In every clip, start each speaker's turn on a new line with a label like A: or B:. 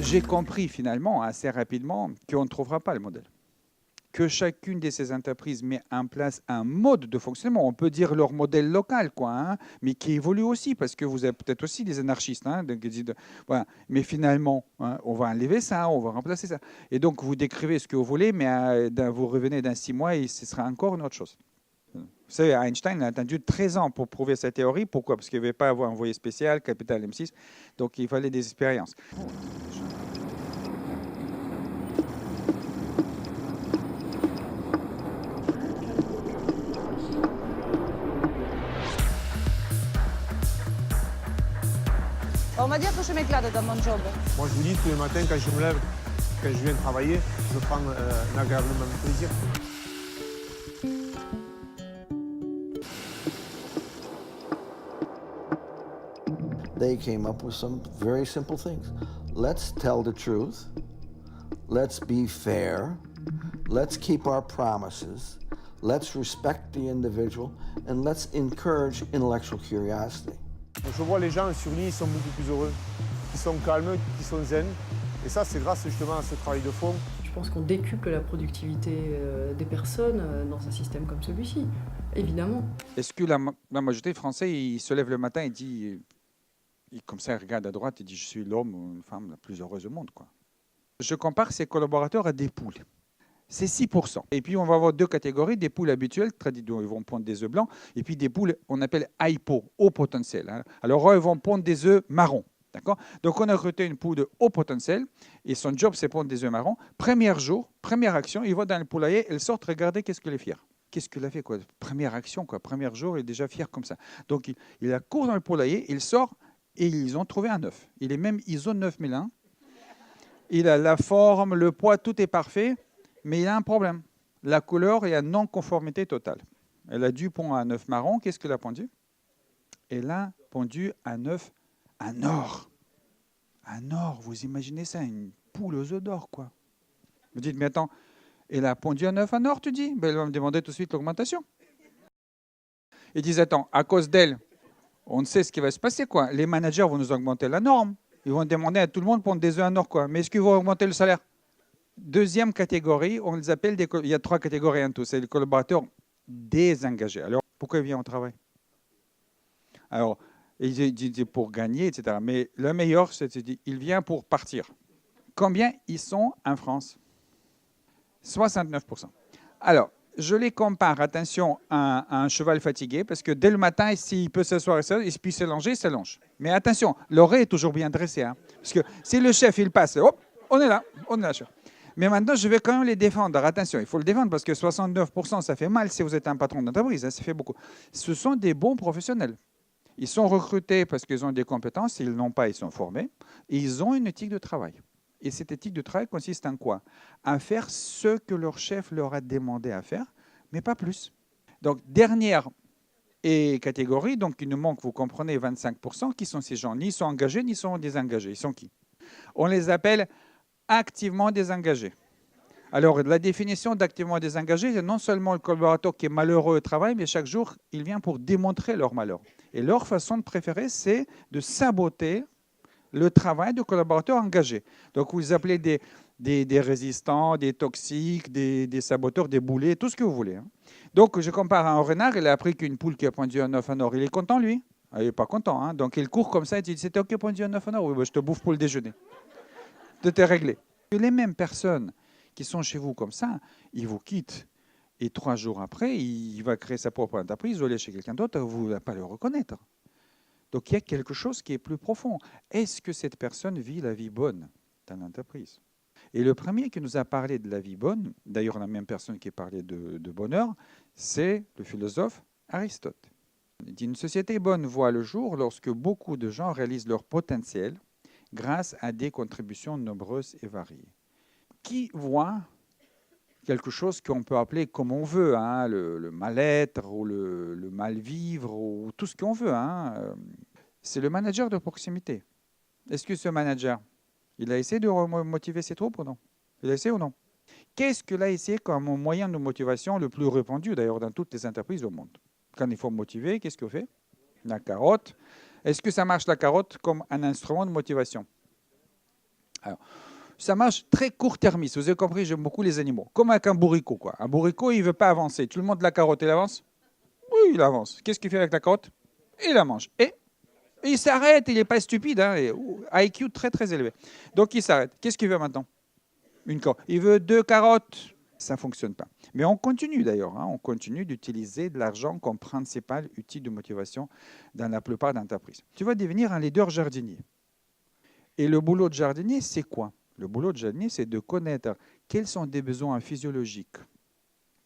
A: J'ai compris finalement assez rapidement qu'on ne trouvera pas le modèle. Que chacune de ces entreprises met en place un mode de fonctionnement, on peut dire leur modèle local, quoi, hein, mais qui évolue aussi, parce que vous avez peut-être aussi des anarchistes, hein, voilà. Mais finalement, hein, on va enlever ça, on va remplacer ça. Et donc, vous décrivez ce que vous voulez, mais vous revenez dans 6 mois et ce sera encore une autre chose. Vous savez, Einstein a attendu 13 ans pour prouver sa théorie. Pourquoi? Parce qu'il ne avait pas avoir envoyé spécial, capital M6, donc il fallait des expériences.
B: On va dire que je m'éclate dans mon job.
C: Moi, je vous dis, tous les matins, quand je me lève, quand je viens travailler, je prends un agréablement plaisir.
D: They came up with some very simple things. Let's tell the truth. Let's be fair. Let's keep our promises. Let's respect the individual. And let's encourage intellectual curiosity.
C: Je vois les gens sur l'île, ils sont beaucoup plus heureux, qui sont calmes, qui sont zen. Et ça, c'est grâce justement à ce travail de fond.
E: Je pense qu'on décuple la productivité des personnes dans un système comme celui-ci, évidemment.
A: Est-ce que la majorité des Français, ils se lèvent le matin et disent, comme ça, ils regardent à droite et disent, je suis l'homme ou une femme la plus heureuse au monde, quoi. Je compare ces collaborateurs à des poules. C'est 6%. Et puis, on va avoir deux catégories, des poules habituelles, dont ils vont pondre des œufs blancs, et puis des poules, on appelle hypo, haut potentiel, hein. Alors, eux, ils vont pondre des œufs marrons. D'accord? Donc, on a recruté une poule de haut potentiel, et son job, c'est pondre des œufs marrons. Premier jour, première action, il va dans le poulailler, elle sort, regardez qu'est-ce qu'elle est fière. Qu'est-ce qu'elle a fait, quoi? Première action, quoi. Premier jour, il est déjà fier comme ça. Donc, il a court dans le poulailler, il sort, et ils ont trouvé un œuf. Il est même ISO 9001. Il a la forme, le poids, tout est parfait. Mais il a un problème. La couleur est à non-conformité totale. Elle a dû pondre un œuf marron. Qu'est-ce qu'elle a pondu? Elle a pondu un œuf, un or. Un or, vous imaginez ça, une poule aux œufs d'or, quoi. Vous dites, mais attends, elle a pondu un œuf en or, tu dis? Ben, elle va me demander tout de suite l'augmentation. Ils disent, attends, à cause d'elle, on sait ce qui va se passer, quoi. Les managers vont nous augmenter la norme. Ils vont demander à tout le monde de pondre des œufs en or, quoi. Mais est-ce qu'ils vont augmenter le salaire? Deuxième catégorie, on les appelle il y a 3 catégories en tout, c'est les collaborateurs désengagés. Alors, pourquoi ils viennent au travail? Alors, ils disent pour gagner, etc. Mais le meilleur, c'est qu'il vient pour partir. Combien ils sont en France? 69%. Alors, je les compare, attention, à un cheval fatigué, parce que dès le matin, s'il peut s'asseoir et puis s'allonger, il s'allonge. Mais attention, l'oreille est toujours bien dressée, hein, parce que si le chef, il passe, hop, on est là, chef. Mais maintenant, je vais quand même les défendre. Attention, il faut le défendre parce que 69%, ça fait mal si vous êtes un patron d'entreprise, hein, ça fait beaucoup. Ce sont des bons professionnels. Ils sont recrutés parce qu'ils ont des compétences. S'ils n'ont pas, ils sont formés. Et ils ont une éthique de travail. Et cette éthique de travail consiste en quoi? À faire ce que leur chef leur a demandé à faire, mais pas plus. Donc, dernière catégorie, donc il nous manque, vous comprenez, 25%. Qui sont ces gens? Ni sont engagés, ni sont désengagés. Ils sont qui? On les appelle activement désengagé. Alors, la définition d'activement désengagé, c'est non seulement le collaborateur qui est malheureux au travail, mais chaque jour, il vient pour démontrer leur malheur. Et leur façon de préférer, c'est de saboter le travail du collaborateur engagé. Donc, vous appelez des résistants, des toxiques, des saboteurs, des boulets, tout ce que vous voulez, hein. Donc, je compare à un renard, il a appris qu'une poule qui a pondu un œuf en or, il est content, lui? Il n'est pas content, hein. Donc, il court comme ça, il dit, c'était OK pondu un œuf en or? Oui, ben, je te bouffe pour le déjeuner. Tout est réglé. Les mêmes personnes qui sont chez vous comme ça, ils vous quittent. Et 3 jours après, il va créer sa propre entreprise, ou aller chez quelqu'un d'autre, vous ne allez pas le reconnaître. Donc, il y a quelque chose qui est plus profond. Est-ce que cette personne vit la vie bonne dans l'entreprise? Et le premier qui nous a parlé de la vie bonne, d'ailleurs la même personne qui parlait de bonheur, c'est le philosophe Aristote. Il dit, une société bonne voit le jour lorsque beaucoup de gens réalisent leur potentiel grâce à des contributions nombreuses et variées. Qui voit quelque chose qu'on peut appeler comme on veut, hein, le mal-être ou le mal-vivre ou tout ce qu'on veut, hein, c'est le manager de proximité. Est-ce que ce manager, il a essayé de motiver ses troupes ou non? Il a essayé ou non? Qu'est-ce qu'il a essayé comme moyen de motivation le plus répandu d'ailleurs dans toutes les entreprises au monde? Quand il faut motiver, qu'est-ce qu'on fait? La carotte. Est-ce que ça marche la carotte comme un instrument de motivation? Alors, ça marche très court-termiste. Vous avez compris, j'aime beaucoup les animaux. Comme avec un bourricot, quoi. Un bourricot, il ne veut pas avancer. Tu lui montres la carotte, il avance? Oui, il avance. Qu'est-ce qu'il fait avec la carotte? Il la mange. Et il s'arrête, il n'est pas stupide. Hein, IQ très, très élevé. Donc, il s'arrête. Qu'est-ce qu'il veut maintenant? Une carotte. Il veut 2 carottes. Ça ne fonctionne pas. Mais on continue d'ailleurs. Hein, on continue d'utiliser de l'argent comme principal outil de motivation dans la plupart d'entreprises. Tu vas devenir un leader jardinier. Et le boulot de jardinier, c'est quoi? Le boulot de jardinier, c'est de connaître quels sont des besoins physiologiques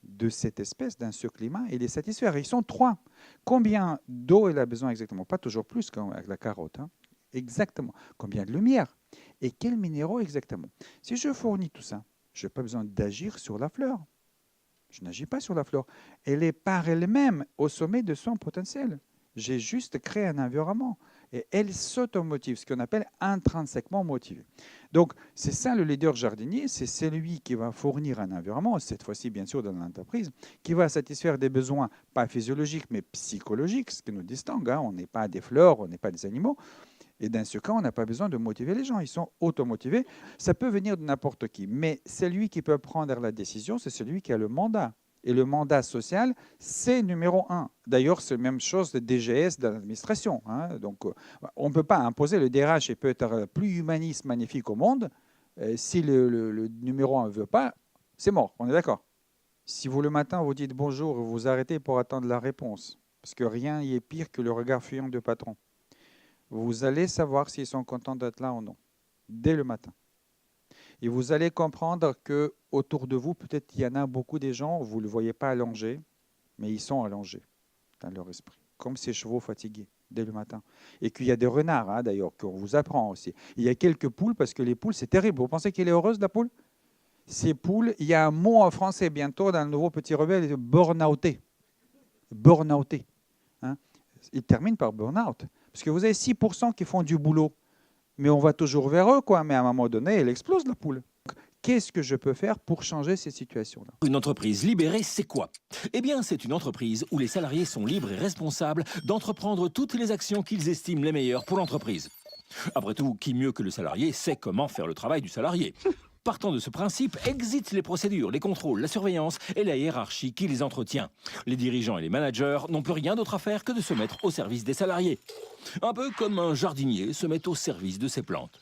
A: de cette espèce, dans ce climat, et les satisfaire. Ils sont 3. Combien d'eau elle a besoin exactement? Pas toujours plus qu'avec la carotte. Hein. Exactement. Combien de lumière? Et quels minéraux exactement? Si je fournis tout ça, je n'ai pas besoin d'agir sur la fleur. Je n'agis pas sur la fleur. Elle est par elle-même au sommet de son potentiel. J'ai juste créé un environnement. Et elle s'automotive, ce qu'on appelle intrinsèquement motivé. Donc, c'est ça le leader jardinier, c'est celui qui va fournir un environnement, cette fois-ci bien sûr dans l'entreprise, qui va satisfaire des besoins, pas physiologiques, mais psychologiques, ce qui nous distingue. Hein. On n'est pas des fleurs, on n'est pas des animaux. Et dans ce cas, on n'a pas besoin de motiver les gens, ils sont automotivés. Ça peut venir de n'importe qui, mais celui qui peut prendre la décision, c'est celui qui a le mandat. Et le mandat social, c'est numéro 1. D'ailleurs, c'est la même chose de DGS dans l'administration. Hein. Donc, on ne peut pas imposer. Le DRH peut être le plus humaniste, magnifique au monde. Si le numéro 1 ne veut pas, c'est mort. On est d'accord? Si vous, le matin, vous dites bonjour, vous arrêtez pour attendre la réponse, parce que rien n'est pire que le regard fuyant du patron, vous allez savoir s'ils sont contents d'être là ou non, dès le matin. Et vous allez comprendre qu'autour de vous, peut-être il y en a beaucoup des gens, vous ne le voyez pas allongés, mais ils sont allongés dans leur esprit, comme ces chevaux fatigués dès le matin. Et qu'il y a des renards, hein, d'ailleurs, qu'on vous apprend aussi. Il y a quelques poules, parce que les poules, c'est terrible. Vous pensez qu'elle est heureuse, la poule? Ces poules, il y a un mot en français bientôt dans le nouveau Petit Rebelle, burn-outé. Burn-outé. Hein? Il termine par burn-out. Parce que vous avez 6% qui font du boulot. Mais on va toujours vers eux, quoi. Mais à un moment donné, elle explose, la poule. Qu'est-ce que je peux faire pour changer ces situations-là?
F: Une entreprise libérée, c'est quoi? Eh bien, c'est une entreprise où les salariés sont libres et responsables d'entreprendre toutes les actions qu'ils estiment les meilleures pour l'entreprise. Après tout, qui mieux que le salarié sait comment faire le travail du salarié? Partant de ce principe, exit les procédures, les contrôles, la surveillance et la hiérarchie qui les entretient. Les dirigeants et les managers n'ont plus rien d'autre à faire que de se mettre au service des salariés. Un peu comme un jardinier se met au service de ses plantes.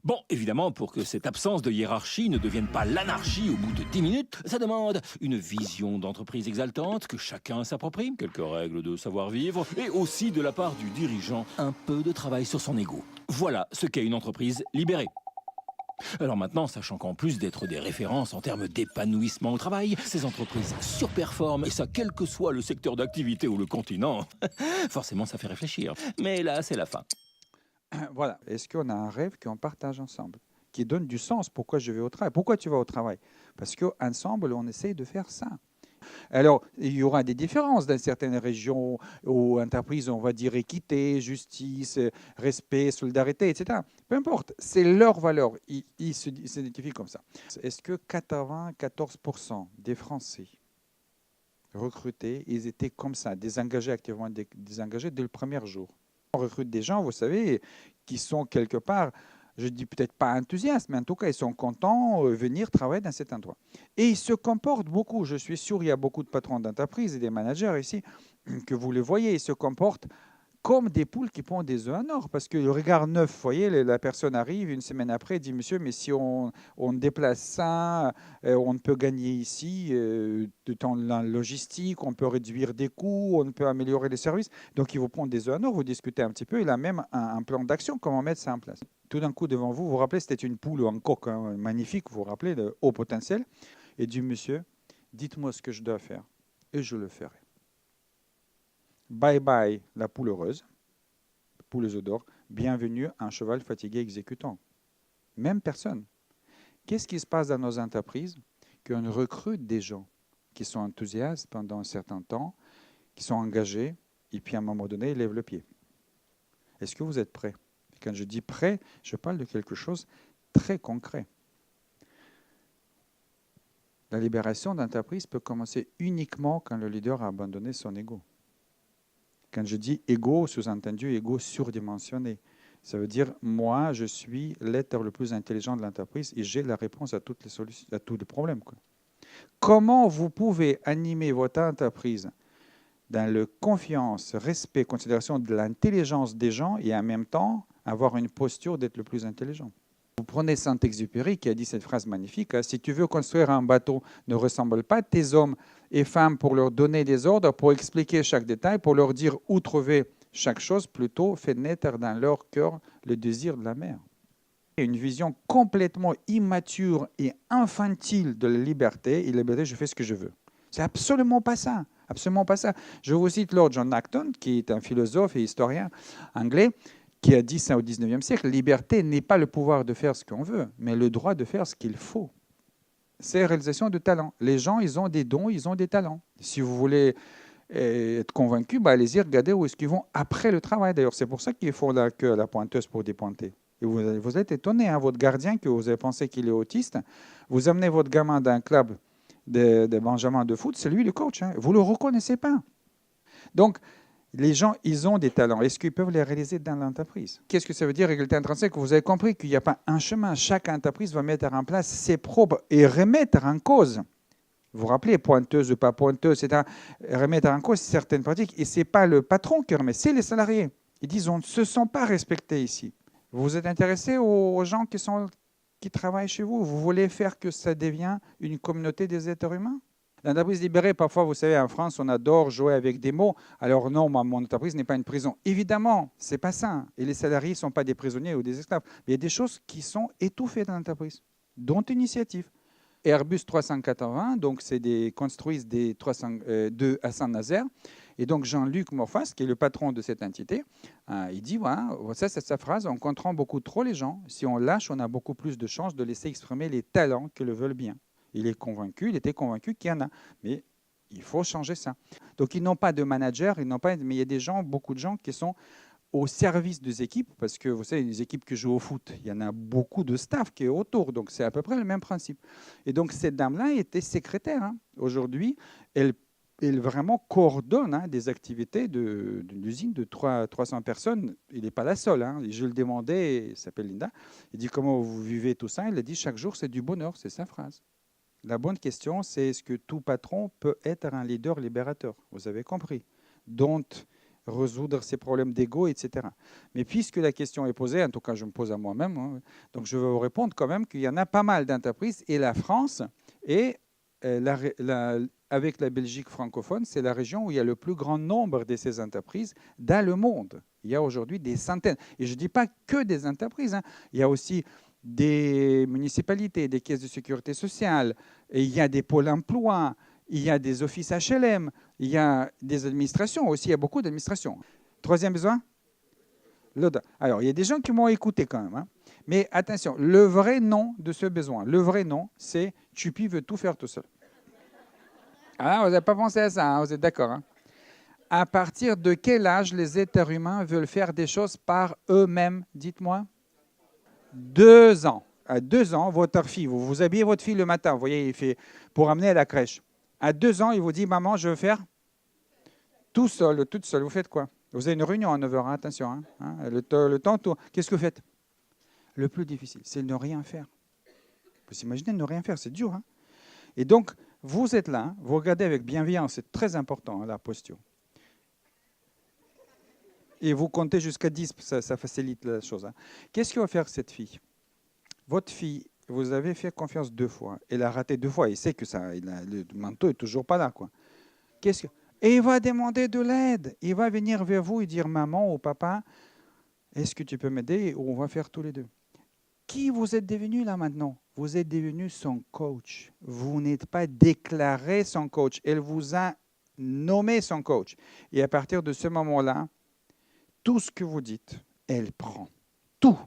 F: Bon, évidemment, pour que cette absence de hiérarchie ne devienne pas l'anarchie au bout de 10 minutes, ça demande une vision d'entreprise exaltante que chacun s'approprie, quelques règles de savoir-vivre, et aussi de la part du dirigeant, un peu de travail sur son ego. Voilà ce qu'est une entreprise libérée. Alors maintenant, sachant qu'en plus d'être des références en termes d'épanouissement au travail, ces entreprises surperforment, et ça quel que soit le secteur d'activité ou le continent. Forcément, ça fait réfléchir. Mais là, c'est la fin.
A: Voilà. Est-ce qu'on a un rêve qu'on partage ensemble, qui donne du sens? Pourquoi je vais au travail? Pourquoi tu vas au travail? Parce qu'ensemble, on essaye de faire ça. Alors, il y aura des différences dans certaines régions ou entreprises, on va dire équité, justice, respect, solidarité, etc. Peu importe, c'est leur valeur. Ils s'identifient comme ça. Est-ce que 94% des Français recrutés, ils étaient comme ça, désengagés, activement désengagés dès le premier jour? On recrute des gens, vous savez, qui sont quelque part, je dis peut-être pas enthousiastes, mais en tout cas, ils sont contents de venir travailler dans cet endroit. Et ils se comportent beaucoup. Je suis sûr, il y a beaucoup de patrons d'entreprise et des managers ici que vous les voyez, ils se comportent comme des poules qui pondent des œufs en or. Parce que le regard neuf, vous voyez, la personne arrive une semaine après et dit « Monsieur, mais si on déplace ça, on peut gagner ici de temps en logistique, on peut réduire des coûts, on peut améliorer les services. » Donc, ils vous pondent des œufs en or, vous discutez un petit peu. Il a même un plan d'action, comment mettre ça en place. Tout d'un coup, devant vous, vous vous rappelez, c'était une poule ou un coq hein, magnifique, vous vous rappelez, de haut potentiel. Et dit « Monsieur, dites-moi ce que je dois faire et je le ferai. » Bye bye la poule heureuse, poule aux œufs d'or, bienvenue un cheval fatigué exécutant. Même personne. Qu'est-ce qui se passe dans nos entreprises? Qu'on recrute des gens qui sont enthousiastes pendant un certain temps, qui sont engagés, et puis à un moment donné, ils lèvent le pied. Est-ce que vous êtes prêts? Quand je dis prêt, je parle de quelque chose de très concret. La libération d'entreprise peut commencer uniquement quand le leader a abandonné son ego. Quand je dis ego, sous-entendu ego surdimensionné. Ça veut dire, moi, je suis l'être le plus intelligent de l'entreprise et j'ai la réponse à toutes les solutions, à tous les problèmes, quoi. Comment vous pouvez animer votre entreprise dans la confiance, respect, considération de l'intelligence des gens et en même temps avoir une posture d'être le plus intelligent? Vous prenez Saint-Exupéry qui a dit cette phrase magnifique, si tu veux construire un bateau, ne ressemble pas tes hommes et femmes pour leur donner des ordres, pour expliquer chaque détail, pour leur dire où trouver chaque chose, plutôt fais naître dans leur cœur le désir de la mer. Une vision complètement immature et infantile de la liberté, et la liberté, je fais ce que je veux. C'est absolument pas ça. Absolument pas ça. Je vous cite Lord John Acton, qui est un philosophe et historien anglais, qui a dit ça au XIXe siècle. La liberté n'est pas le pouvoir de faire ce qu'on veut, mais le droit de faire ce qu'il faut. C'est la réalisation de talent. Les gens, ils ont des dons, ils ont des talents. Si vous voulez être convaincu, allez-y, regardez où est-ce qu'ils vont après le travail. D'ailleurs, c'est pour ça qu'ils font la queue à la pointeuse pour dépointer. Et vous êtes étonné, hein, votre gardien, que vous avez pensé qu'il est autiste, vous amenez votre gamin d'un club de Benjamin de foot, c'est lui le coach. Hein. Vous ne le reconnaissez pas. Donc, les gens, ils ont des talents. Est-ce qu'ils peuvent les réaliser dans l'entreprise? Qu'est-ce que ça veut dire, égalité intrinsèque? Vous avez compris qu'il n'y a pas un chemin. Chaque entreprise va mettre en place ses propres et remettre en cause. Vous vous rappelez, pointeuse ou pas pointeuse, c'est remettre en cause certaines pratiques. Et ce n'est pas le patron qui remet, c'est les salariés. Ils disent, on ne se sent pas respecté ici. Vous êtes intéressé aux gens qui travaillent chez vous? Vous voulez faire que ça devienne une communauté des êtres humains? L'entreprise libérée, parfois, vous savez, en France, on adore jouer avec des mots. Alors non, mon entreprise n'est pas une prison. Évidemment, ce n'est pas ça. Et les salariés ne sont pas des prisonniers ou des esclaves. Mais il y a des choses qui sont étouffées dans l'entreprise, dont initiative. Airbus 380, donc construisent des 302 à Saint-Nazaire. Et donc Jean-Luc Morphas, qui est le patron de cette entité, il dit, voilà, ça c'est sa phrase, on comprend beaucoup trop les gens. Si on lâche, on a beaucoup plus de chances de laisser exprimer les talents qui le veulent bien. Il était convaincu qu'il y en a. Mais il faut changer ça. Donc ils n'ont pas de manager, mais il y a des gens, beaucoup de gens qui sont au service des équipes, parce que vous savez, les équipes qui jouent au foot, il y en a beaucoup de staff qui est autour, donc c'est à peu près le même principe. Et donc cette dame-là était secrétaire. Hein. Aujourd'hui, elle vraiment coordonne des activités d'une usine de 300 personnes. Il n'est pas la seule. Hein. Je le demandais, il s'appelle Linda, il dit comment vous vivez tout ça? Elle a dit chaque jour c'est du bonheur, c'est sa phrase. La bonne question, c'est est-ce que tout patron peut être un leader libérateur? Vous avez compris. Donc, résoudre ses problèmes d'ego, etc. Mais puisque la question est posée, en tout cas je me pose à moi-même, hein, donc je vais vous répondre quand même qu'il y en a pas mal d'entreprises et la France est, avec la Belgique francophone, c'est la région où il y a le plus grand nombre de ces entreprises dans le monde. Il y a aujourd'hui des centaines. Et je ne dis pas que des entreprises, hein. Il y a aussi des municipalités, des caisses de sécurité sociale, et il y a des pôles emploi, il y a des offices HLM, il y a des administrations aussi, il y a beaucoup d'administrations. Troisième besoin? Alors, il y a des gens qui m'ont écouté quand même. Hein. Mais attention, le vrai nom de ce besoin, le vrai nom, c'est « Tupi veut tout faire tout seul ». Ah, vous n'avez pas pensé à ça, hein, vous êtes d'accord. Hein? À partir de quel âge les êtres humains veulent faire des choses par eux-mêmes? Dites-moi. 2 ans. À 2 ans, votre fille, vous habillez votre fille le matin, vous voyez, il fait pour amener à la crèche. À 2 ans, il vous dit, maman, je veux faire tout seul, toute seule. Vous faites quoi? Vous avez une réunion à 9 h, hein, attention. Hein, le temps, tout. Qu'est-ce que vous faites? Le plus difficile, c'est ne rien faire. Vous imaginez ne rien faire, c'est dur. Hein. Et donc, vous êtes là, hein, vous regardez avec bienveillance, c'est très important, hein, la posture. Et vous comptez jusqu'à 10, ça facilite la chose. Hein. Qu'est-ce que va faire cette fille? Votre fille, vous avez fait confiance 2 fois. Elle a raté 2 fois. Il sait que le manteau n'est toujours pas là. Quoi. Et il va demander de l'aide. Il va venir vers vous et dire, maman ou papa, est-ce que tu peux m'aider? Ou on va faire tous les deux. Qui vous êtes devenu là maintenant? Vous êtes devenu son coach. Vous n'êtes pas déclaré son coach. Elle vous a nommé son coach. Et à partir de ce moment-là, tout ce que vous dites, elle prend. Tout.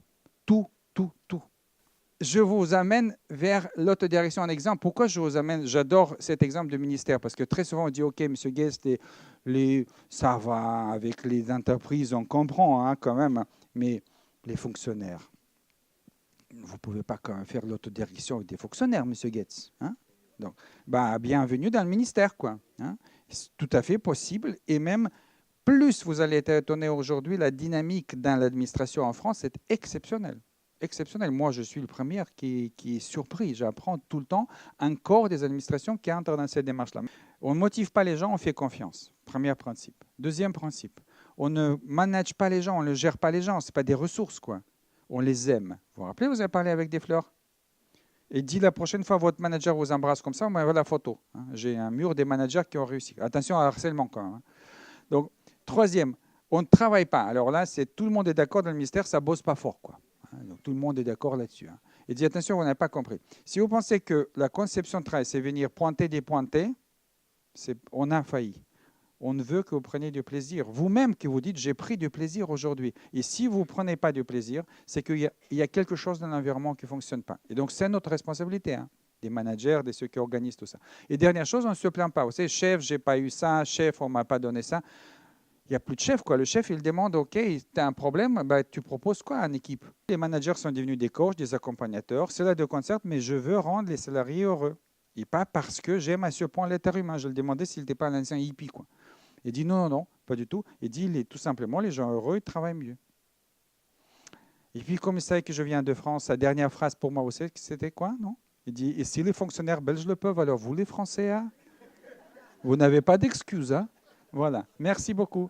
A: Je vous amène vers l'autre direction. Un exemple. Pourquoi je vous amène? J'adore cet exemple de ministère parce que très souvent on dit OK, M. Guest, ça va avec les entreprises, on comprend hein, quand même, mais les fonctionnaires, vous ne pouvez pas quand même faire l'autodirection avec des fonctionnaires, M. Gates. Hein? Donc, bienvenue dans le ministère, quoi. Hein? C'est tout à fait possible et même plus vous allez être étonné aujourd'hui, la dynamique dans l'administration en France est exceptionnelle. Exceptionnelle. Moi, je suis le premier qui est surpris. J'apprends tout le temps encore des administrations qui entrent dans cette démarche-là. On ne motive pas les gens, on fait confiance. Premier principe. Deuxième principe, on ne manage pas les gens, on ne gère pas les gens. Ce n'est pas des ressources, quoi. On les aime. Vous vous rappelez, vous avez parlé avec des fleurs? Et dit la prochaine fois, votre manager vous embrasse comme ça, on m'envoie la photo. J'ai un mur des managers qui ont réussi. Attention à harcèlement quand même. Donc, troisième, on ne travaille pas. Alors là, tout le monde est d'accord dans le ministère, ça ne bosse pas fort, quoi. Donc, tout le monde est d'accord là-dessus. Et dit, attention, vous n'avez pas compris. Si vous pensez que la conception de travail, c'est venir pointer, dépointer, on a failli. On ne veut que vous preniez du plaisir. Vous-même qui vous dites, j'ai pris du plaisir aujourd'hui. Et si vous ne prenez pas du plaisir, c'est qu'il y a quelque chose dans l'environnement qui ne fonctionne pas. Et donc, c'est notre responsabilité, des managers, de ceux qui organisent tout ça. Et dernière chose, on ne se plaint pas. Vous savez, chef, je n'ai pas eu ça, chef, on ne m'a pas donné ça. Il n'y a plus de chef, quoi. Le chef, il demande, OK, tu as un problème, tu proposes quoi en équipe? Les managers sont devenus des coachs, des accompagnateurs, cela de concert, mais je veux rendre les salariés heureux. Et pas parce que j'aime à ce point l'être humain. Je le demandais s'il n'était pas un ancien hippie, quoi. Il dit non, non, non, pas du tout. Il dit tout simplement, les gens heureux, ils travaillent mieux. Et puis, comme c'est que je viens de France, sa dernière phrase pour moi aussi, c'était quoi, non? Il dit, et si les fonctionnaires belges le peuvent, alors vous, les Français, vous n'avez pas d'excuses, hein? Voilà, merci beaucoup.